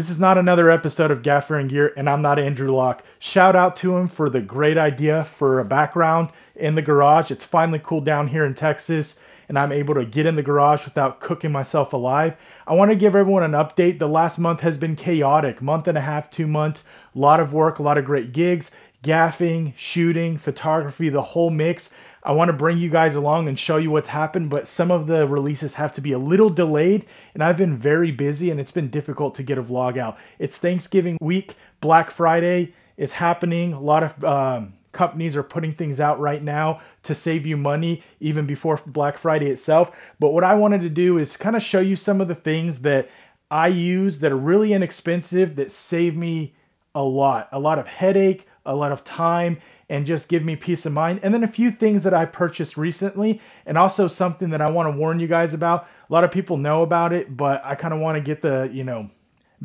This is not another episode of Gaffer and Gear, and I'm not Andrew Locke. Shout out to him for the great idea for a background in the garage. It's finally cooled down here in Texas, and I'm able to get in the garage without cooking myself alive. I want to give everyone an update. The last month has been chaotic. Month and a half, 2 months. A lot of work, a lot of great gigs, gaffing, shooting, photography, the whole mix. I want to bring you guys along and show you what's happened, but some of the releases have to be a little delayed, and I've been very busy, and it's been difficult to get a vlog out. It's Thanksgiving week, Black Friday. It's happening. A lot of companies are putting things out right now to save you money even before Black Friday itself. But what I wanted to do is kind of show you some of the things that I use that are really inexpensive that save me a lot of headache, a lot of time, and just give me peace of mind. And then a few things that I purchased recently, and also something that I want to warn you guys about. A lot of people know about it, but I kind of want to get the,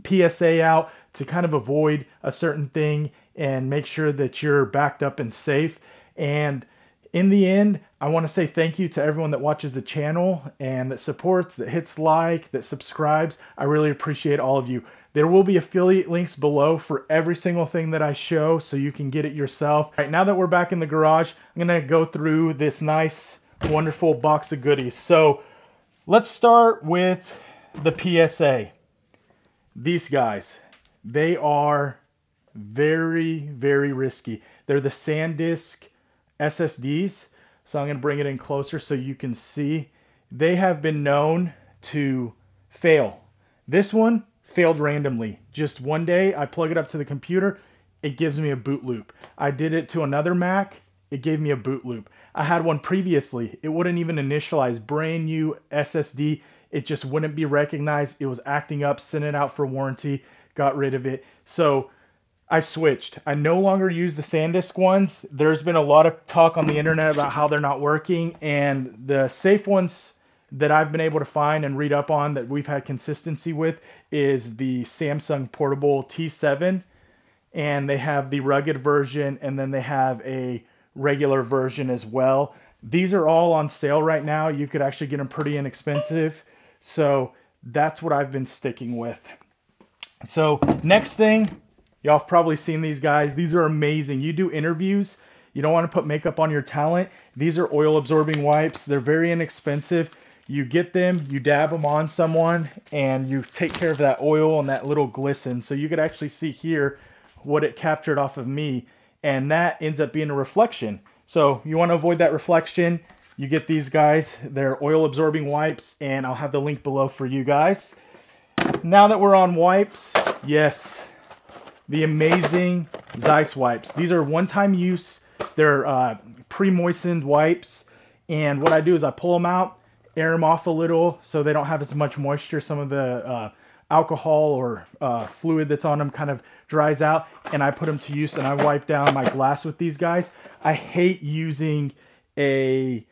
PSA out to kind of avoid a certain thing and make sure that you're backed up and safe. And in the end, I want to say thank you to everyone that watches the channel and that supports, that hits like, that subscribes. I really appreciate all of you. There will be affiliate links below for every single thing that I show so you can get it yourself. All right, now that we're back in the garage, I'm going to go through this nice, wonderful box of goodies. So let's start with the PSA. These guys, they are very, very risky. They're the SanDisk SSDs. So I'm going to bring it in closer so you can see. They have been known to fail. This one failed randomly. Just one day, I plug it up to the computer, it gives me a boot loop. I did it to another Mac, it gave me a boot loop. I had one previously, it wouldn't even initialize, brand new SSD, it just wouldn't be recognized. It was acting up, sent it out for warranty, got rid of it. So I switched. I no longer use the SanDisk ones. There's been a lot of talk on the internet about how they're not working, and the safe ones that I've been able to find and read up on that we've had consistency with is the Samsung Portable T7, and they have the rugged version, and then they have a regular version as well. These are all on sale right now. You could actually get them pretty inexpensive. So that's what I've been sticking with. So next thing, y'all have probably seen these guys. These are amazing. You do interviews, you don't want to put makeup on your talent. These are oil absorbing wipes. They're very inexpensive. You get them, you dab them on someone, and you take care of that oil and that little glisten. So you could actually see here what it captured off of me, and that ends up being a reflection. So you want to avoid that reflection, you get these guys. They're oil absorbing wipes, and I'll have the link below for you guys. Now that we're on wipes, yes, the amazing Zeiss wipes. These are one-time use. They're pre-moistened wipes, and what I do is I pull them out, air them off a little so they don't have as much moisture. Some of the alcohol or fluid that's on them kind of dries out, and I put them to use, and I wipe down my glass with these guys. I hate using a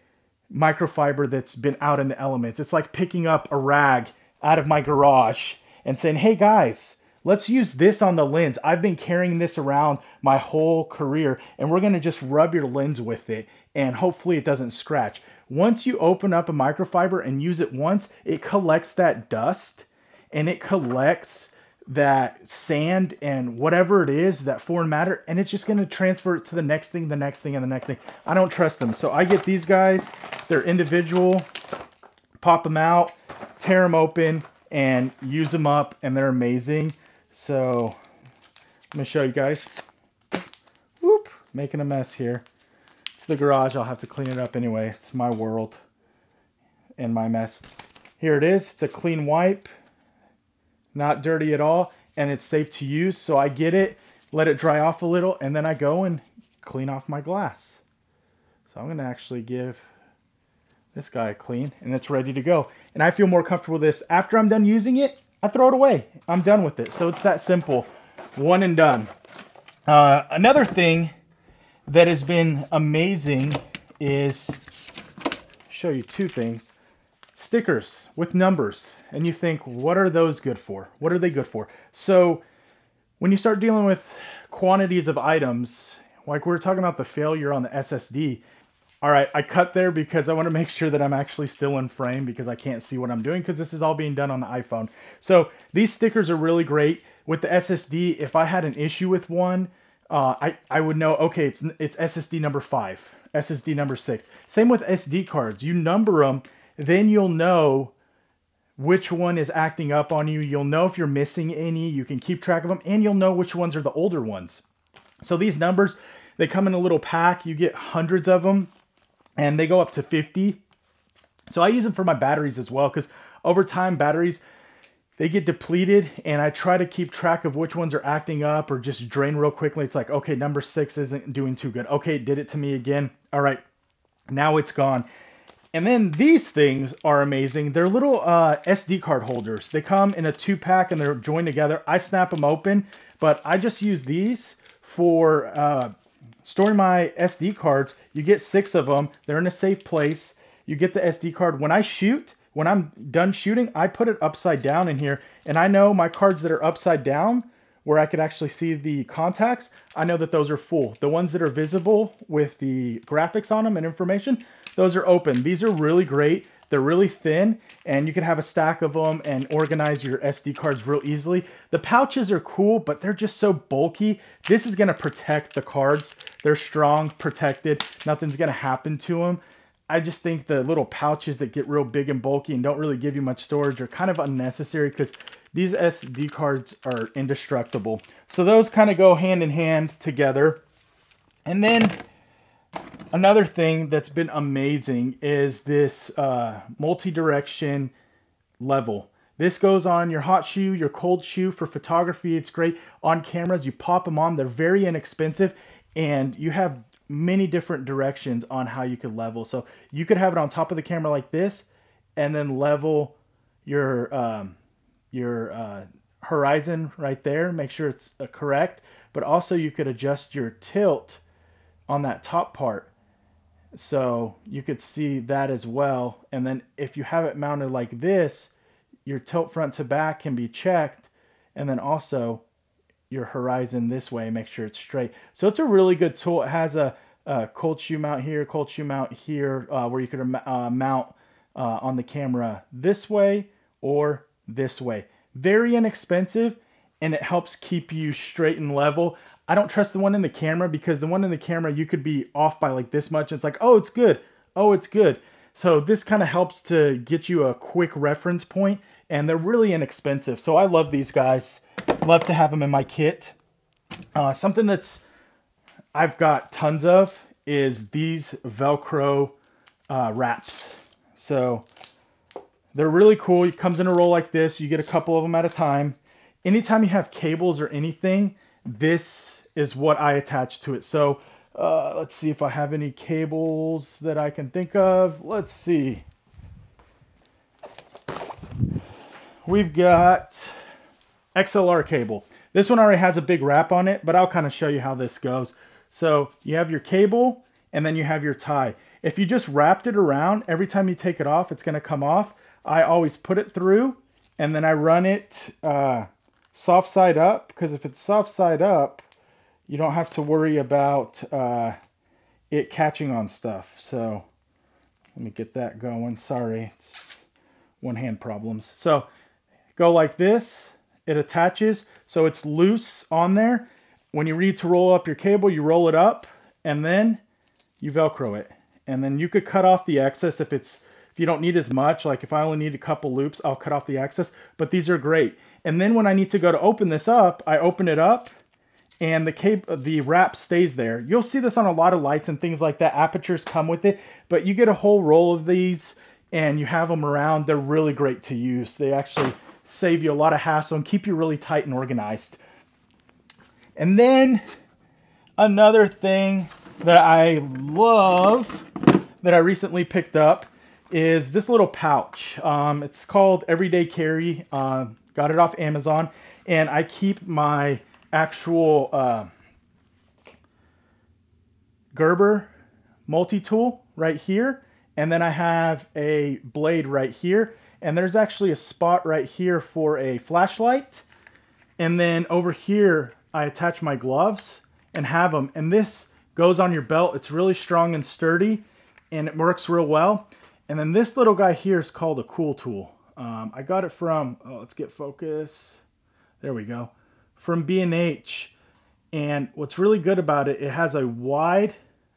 microfiber that's been out in the elements. It's like picking up a rag out of my garage and saying, hey guys, let's use this on the lens. I've been carrying this around my whole career, and we're gonna just rub your lens with it, and hopefully it doesn't scratch. Once you open up a microfiber and use it once, it collects that dust, and it collects that sand and whatever it is, that foreign matter, and it's just going to transfer it to the next thing, the next thing, and the next thing. I don't trust them. So I get these guys. They're individual. Pop them out, tear them open, and use them up, and they're amazing. So I'm going to show you guys. Whoop, making a mess here. It's the garage. I'll have to clean it up anyway. It's my world and my mess. Here it is. It's a clean wipe. Not dirty at all, and it's safe to use. So I get it, let it dry off a little, and then I go and clean off my glass. So I'm going to actually give this guy a clean, and it's ready to go. And I feel more comfortable with this. After I'm done using it, I throw it away. I'm done with it. So it's that simple. One and done. Another thing that has been amazing is, show you two things. Stickers with numbers, and you think, what are those good for? What are they good for? So when you start dealing with quantities of items, like we were talking about the failure on the SSD, all right, I cut there because I want to make sure that I'm actually still in frame because I can't see what I'm doing because this is all being done on the iPhone. So these stickers are really great. with the SSD, if I had an issue with one, I would know, okay, it's SSD number 5, SSD number 6. Same with SD cards. You number them, then you'll know which one is acting up on you. You'll know if you're missing any. You can keep track of them, and you'll know which ones are the older ones. So these numbers, they come in a little pack. You get hundreds of them, and they go up to 50. So I use them for my batteries as well, because over time, batteries, they get depleted, and I try to keep track of which ones are acting up or just drain real quickly. It's like, okay, number 6 isn't doing too good. Okay, it did it to me again. All right, now it's gone. And then these things are amazing. They're little SD card holders. They come in a 2-pack and they're joined together. I snap them open, but I just use these for storing my SD cards. You get 6 of them. They're in a safe place. You get the SD card. When I shoot, when I'm done shooting, I put it upside down in here. And I know my cards that are upside down, where I could actually see the contacts, I know that those are full. The ones that are visible with the graphics on them and information, those are open. These are really great. They're really thin, and you can have a stack of them and organize your SD cards real easily. The pouches are cool, but they're just so bulky. This is gonna protect the cards. They're strong, protected. Nothing's gonna happen to them. I just think the little pouches that get real big and bulky and don't really give you much storage are kind of unnecessary, because these SD cards are indestructible. So those kind of go hand in hand together. And then another thing that's been amazing is this multi-direction level. This goes on your hot shoe, your cold shoe for photography. It's great on cameras. You pop them on. They're very inexpensive, and you have many different directions on how you could level. So you could have it on top of the camera like this, and then level your horizon right there. Make sure it's correct. But also you could adjust your tilt on that top part, so you could see that as well. And then if you have it mounted like this, your tilt front to back can be checked, and then also your horizon this way, make sure it's straight. So it's a really good tool. It has a cold shoe mount here, cold shoe mount here, where you could mount on the camera this way or this way. Very inexpensive, and it helps keep you straight and level. I don't trust the one in the camera, because the one in the camera, you could be off by like this much. It's like, oh, it's good. Oh, it's good. So this kind of helps to get you a quick reference point, and they're really inexpensive. So I love these guys. Love to have them in my kit. Something that's I've got tons of is these Velcro wraps. So they're really cool. It comes in a roll like this. You get a couple of them at a time. Anytime you have cables or anything, this is what I attach to it. So let's see if I have any cables that I can think of. Let's see. We've got XLR cable. This one already has a big wrap on it, but I'll kind of show you how this goes. So you have your cable, and then you have your tie. If you just wrapped it around, every time you take it off, it's going to come off. I always put it through, and then I run it soft side up, because if it's soft side up, you don't have to worry about it catching on stuff. So let me get that going. Sorry, it's one-hand problems. So go like this. It attaches, so it's loose on there. When you need to roll up your cable, you roll it up, and then you Velcro it. And then you could cut off the excess if you don't need as much. Like if I only need a couple loops, I'll cut off the excess. But these are great. And then when I need to go to open this up, I open it up, and the wrap stays there. You'll see this on a lot of lights and things like that. Apertures come with it, but you get a whole roll of these, and you have them around. They're really great to use. They actually save you a lot of hassle and keep you really tight and organized. And then another thing that I love that I recently picked up is this little pouch. It's called Everyday Carry. Got it off Amazon, and I keep my actual Gerber multi-tool right here, and then I have a blade right here. And there's actually a spot right here for a flashlight. And then over here, I attach my gloves and have them. And this goes on your belt. It's really strong and sturdy, and it works real well. And then this little guy here is called a cool tool. I got it from, let's get focus. There we go. from B&H. And what's really good about it, it has a wide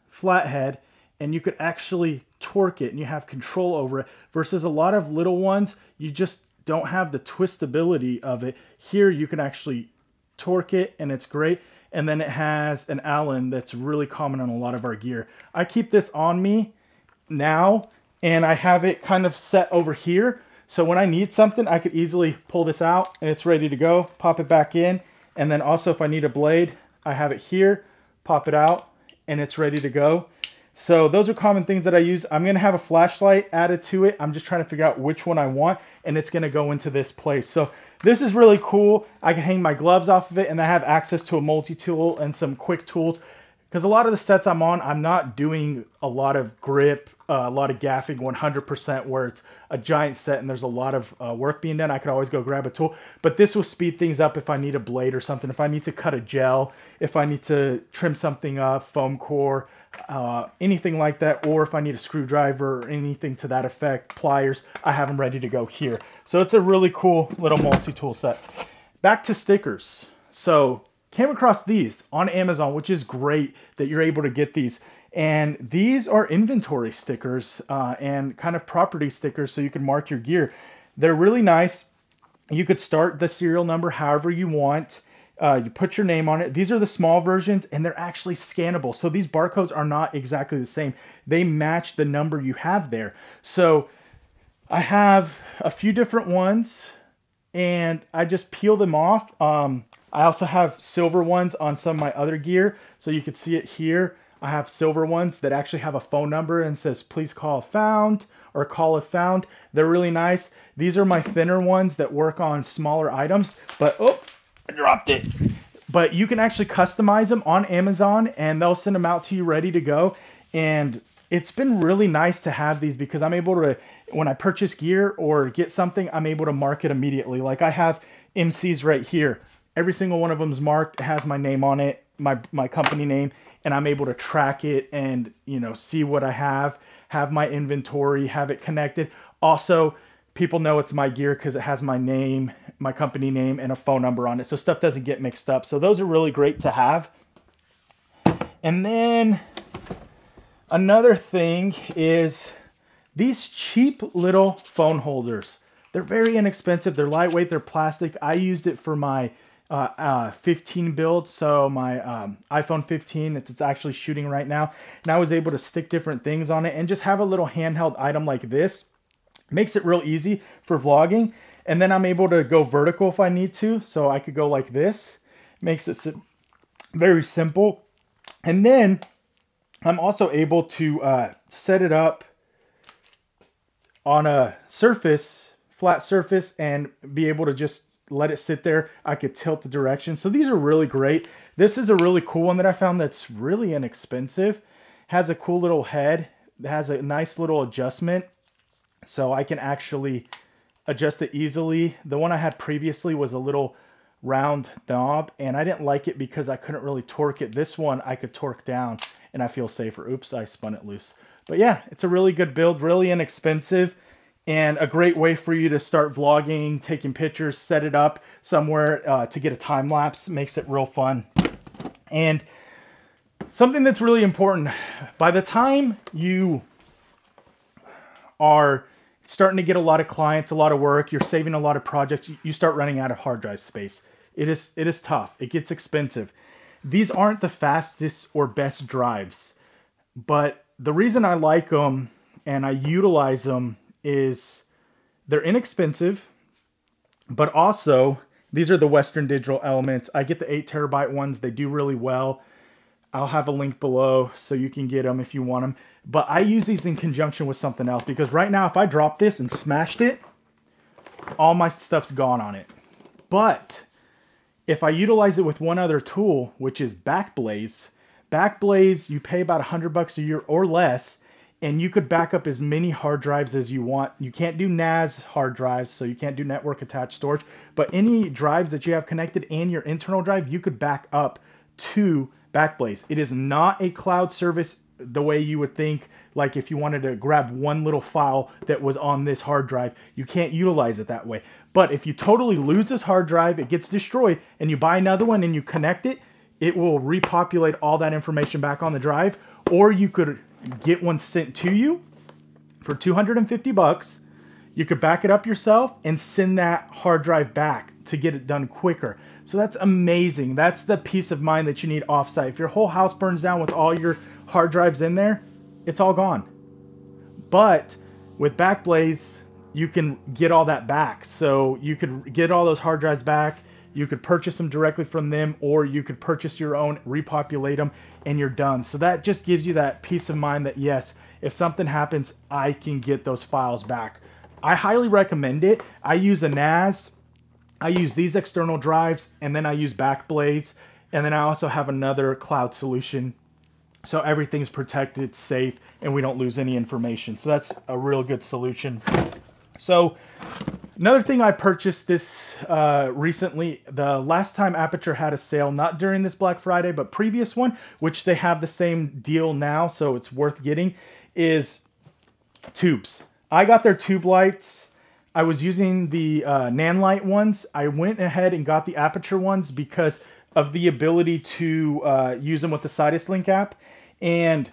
flathead and you could actually torque it and you have control over it, versus a lot of little ones, you just don't have the twistability of it. Here you can actually torque it and it's great. And then it has an Allen that's really common on a lot of our gear. I keep this on me now and I have it kind of set over here. So when I need something, I could easily pull this out and it's ready to go, pop it back in. And then also if I need a blade, I have it here, pop it out and it's ready to go. So those are common things that I use. I'm going to have a flashlight added to it. I'm just trying to figure out which one I want, and it's going to go into this place. So this is really cool. I can hang my gloves off of it, and I have access to a multi-tool and some quick tools. Because a lot of the sets I'm on, I'm not doing a lot of grip, a lot of gaffing 100% where it's a giant set and there's a lot of work being done. I could always go grab a tool. But this will speed things up if I need a blade or something. If I need to cut a gel, if I need to trim something up, foam core, anything like that. Or if I need a screwdriver or anything to that effect, pliers, I have them ready to go here. So it's a really cool little multi-tool set. Back to stickers. So came across these on Amazon, which is great that you're able to get these. And these are inventory stickers and kind of property stickers so you can mark your gear. They're really nice. You could start the serial number however you want. You put your name on it. These are the small versions and they're actually scannable. So these barcodes are not exactly the same. They match the number you have there. So I have a few different ones and I just peel them off. I also have silver ones on some of my other gear. So you can see it here. I have silver ones that actually have a phone number and says, please call if found or call if found. They're really nice. These are my thinner ones that work on smaller items, but oh, I dropped it. But you can actually customize them on Amazon and they'll send them out to you ready to go. And it's been really nice to have these because I'm able to, when I purchase gear or get something, I'm able to mark it immediately. Like I have MCs right here. Every single one of them is marked. It has my name on it, my company name, and I'm able to track it and, you know, see what I have my inventory, have it connected. Also, people know it's my gear because it has my name, my company name, and a phone number on it. So stuff doesn't get mixed up. So those are really great to have. And then another thing is these cheap little phone holders. They're very inexpensive. They're lightweight. They're plastic. I used it for my 15 build, so my iPhone 15, it's actually shooting right now, and I was able to stick different things on it and just have a little handheld item like this. Makes it real easy for vlogging, and then I'm able to go vertical if I need to, so I could go like this. Makes it very simple. And then I'm also able to set it up on a surface, flat surface, and be able to just let it sit there. I could tilt the direction. So these are really great. This is a really cool one that I found that's really inexpensive. Has a cool little head. It has a nice little adjustment. So I can actually adjust it easily. The one I had previously was a little round knob and I didn't like it because I couldn't really torque it. This one I could torque down and I feel safer. Oops, I spun it loose. But yeah, it's a really good build, really inexpensive. And a great way for you to start vlogging, taking pictures, set it up somewhere to get a time lapse. Makes it real fun. And something that's really important, by the time you are starting to get a lot of clients, a lot of work, you're saving a lot of projects, you start running out of hard drive space. It is tough. It gets expensive. These aren't the fastest or best drives, but the reason I like them and I utilize them is they're inexpensive, but also these are the Western Digital Elements. I get the 8 terabyte ones. They do really well. I'll have a link below so you can get them if you want them. But I use these in conjunction with something else because right now if I drop this and smashed it, all my stuff's gone on it. But if I utilize it with one other tool, which is Backblaze, you pay about $100 a year or less, and you could back up as many hard drives as you want. You can't do NAS hard drives, so you can't do network attached storage, but any drives that you have connected and your internal drive, you could back up to Backblaze. It is not a cloud service the way you would think, like if you wanted to grab one little file that was on this hard drive. You can't utilize it that way. But if you totally lose this hard drive, it gets destroyed, and you buy another one and you connect it, it will repopulate all that information back on the drive. Or you could get one sent to you for $250. You could back it up yourself and send that hard drive back to get it done quicker. So that's amazing. That's the peace of mind that you need offsite. If your whole house burns down with all your hard drives in there, it's all gone. But with Backblaze, you can get all that back. So you could get all those hard drives back. You could purchase them directly from them, or you could purchase your own, repopulate them, and you're done. So that just gives you that peace of mind that, yes, if something happens, I can get those files back. I highly recommend it. I use a NAS. I use these external drives, and then I use Backblaze. And then I also have another cloud solution. So everything's protected, safe, and we don't lose any information. So that's a real good solution. So another thing I purchased this recently, the last time Aperture had a sale, not during this Black Friday, but previous one, which they have the same deal now, so it's worth getting, is tubes. I got their tube lights. I was using the Nanlite ones. I went ahead and got the Aperture ones because of the ability to use them with the SanDisk Link app. And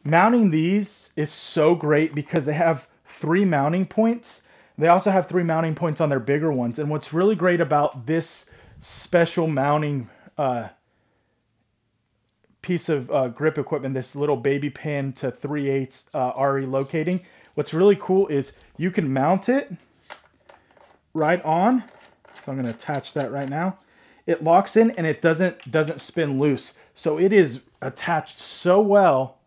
mounting these is so great because they have 3 mounting points. They also have 3 mounting points on their bigger ones. And what's really great about this special mounting piece of grip equipment, this little baby pin to 3/8 RE locating, what's really cool is you can mount it right on. So I'm going to attach that right now. It locks in and it doesn't spin loose. So it is attached so well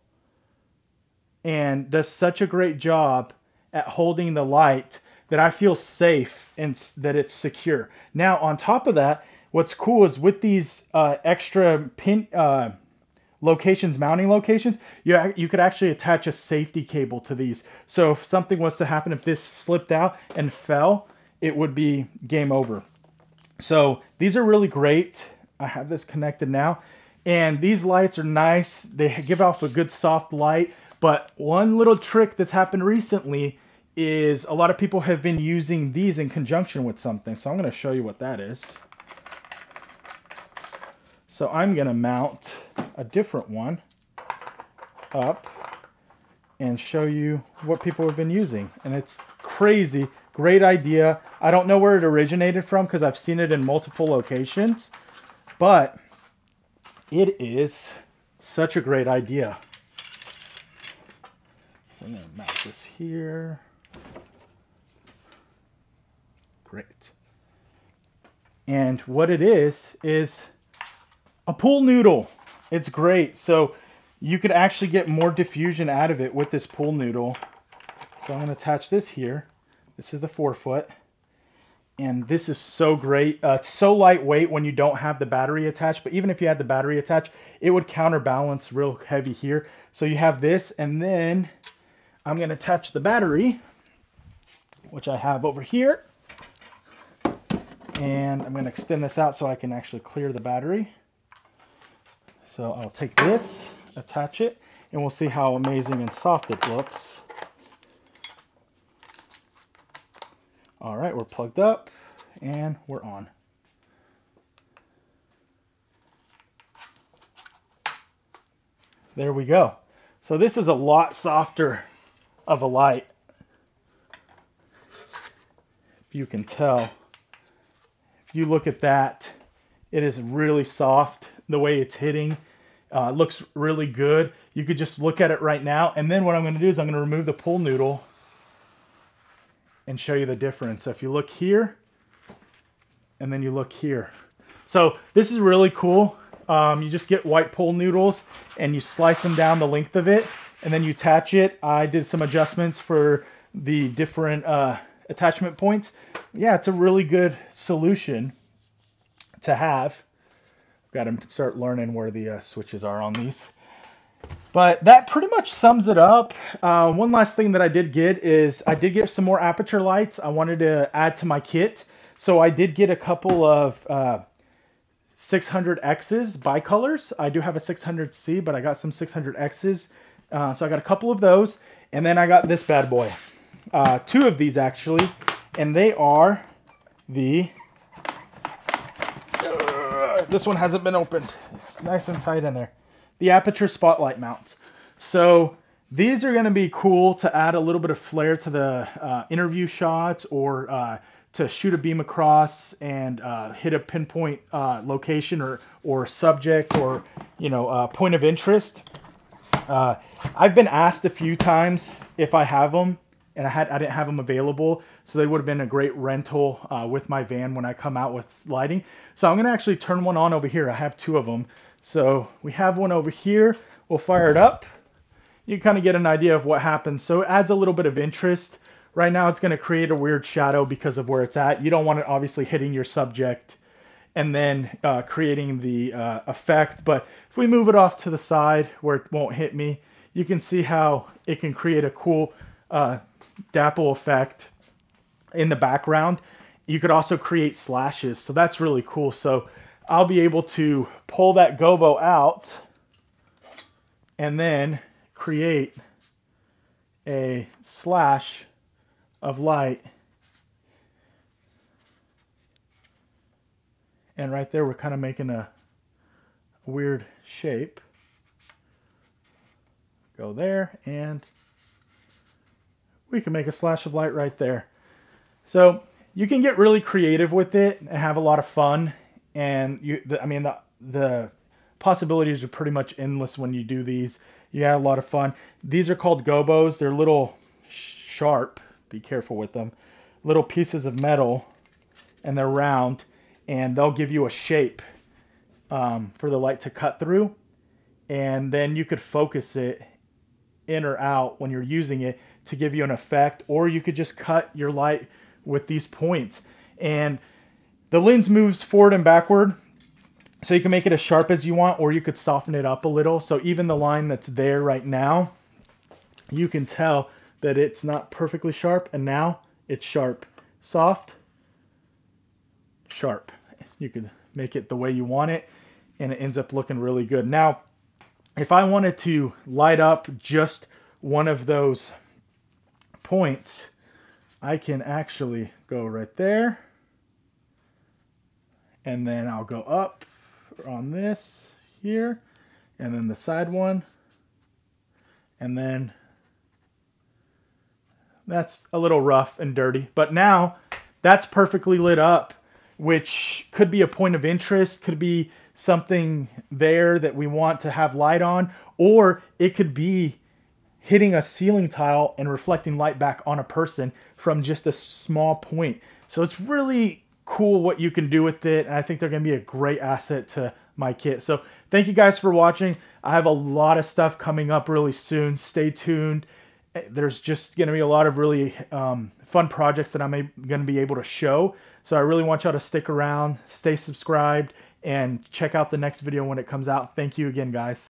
and does such a great job at holding the light that I feel safe and that it's secure. Now, on top of that, what's cool is with these extra pin mounting locations, you could actually attach a safety cable to these. So if something was to happen, if this slipped out and fell, it would be game over. So these are really great. I have this connected now. And these lights are nice. They give off a good soft light. But one little trick that's happened recently is a lot of people have been using these in conjunction with something. So I'm going to show you what that is. So I'm going to mount a different one up and show you what people have been using. And it's crazy. Great idea. I don't know where it originated from because I've seen it in multiple locations, but it is such a great idea. So I'm going to mount this here. Great. And what it is a pool noodle. It's great. So you could actually get more diffusion out of it with this pool noodle. So I'm going to attach this here. This is the 4-foot. And this is so great. It's so lightweight when you don't have the battery attached. But even if you had the battery attached, it would counterbalance real heavy here. So you have this. And then I'm going to attach the battery, which I have over here. And I'm going to extend this out so I can actually clear the battery. So I'll take this, attach it, and we'll see how amazing and soft it looks. All right, we're plugged up and we're on. There we go. So this is a lot softer of a light. If you can tell, if you look at that, it is really soft the way it's hitting. It looks really good. You could just look at it right now. And then what I'm going to do is I'm going to remove the pool noodle and show you the difference. So if you look here, and then you look here. So this is really cool. You just get white pool noodles and you slice them down the length of it, and then you attach it. I did some adjustments for the different attachment points. Yeah, it's a really good solution to have. Got to start learning where the switches are on these. But that pretty much sums it up. One last thing that I did get is I did get some more Aperture lights I wanted to add to my kit. So I did get a couple of 600Xs bicolors. I do have a 600C, but I got some 600Xs. So I got a couple of those. And then I got this bad boy. 2 of these actually. And they are the... this one hasn't been opened. It's nice and tight in there. The aperture spotlight mounts. So these are going to be cool to add a little bit of flair to the interview shots, or to shoot a beam across and hit a pinpoint location or subject, or point of interest. I've been asked a few times if I have them, and I didn't have them available, so they would have been a great rental with my van when I come out with lighting. So I'm going to actually turn one on over here. I have 2 of them. So we have one over here. We'll fire it up. You kind of get an idea of what happens. So it adds a little bit of interest. Right now it's going to create a weird shadow because of where it's at. You don't want it obviously hitting your subject and then creating the effect. But if we move it off to the side where it won't hit me, you can see how it can create a cool dapple effect in the background. You could also create slashes, so that's really cool. So I'll be able to pull that gobo out and then create a slash of light. And right there, we're kind of making a weird shape. Go there, and we can make a slash of light right there. So you can get really creative with it and have a lot of fun. And the possibilities are pretty much endless when you do these. You have a lot of fun. These are called gobos. They're little sharp, be careful with them, little pieces of metal, and they're round, and they'll give you a shape for the light to cut through. And then you could focus it in or out when you're using it to give you an effect, or you could just cut your light with these points. And the lens moves forward and backward, so you can make it as sharp as you want, or you could soften it up a little. So even the line that's there right now, you can tell that it's not perfectly sharp, and now it's sharp. Soft, sharp. You could make it the way you want it, and it ends up looking really good. Now, if I wanted to light up just one of those points, I can actually go right there, and then I'll go up on this here, and then the side one, and then that's a little rough and dirty, but now that's perfectly lit up, which could be a point of interest, could be something there that we want to have light on, or it could be hitting a ceiling tile and reflecting light back on a person from just a small point. So it's really cool what you can do with it, and I think they're going to be a great asset to my kit. So thank you guys for watching. I have a lot of stuff coming up really soon. Stay tuned. There's just going to be a lot of really fun projects that I'm going to be able to show. So I really want y'all to stick around, stay subscribed, and check out the next video when it comes out. Thank you again, guys.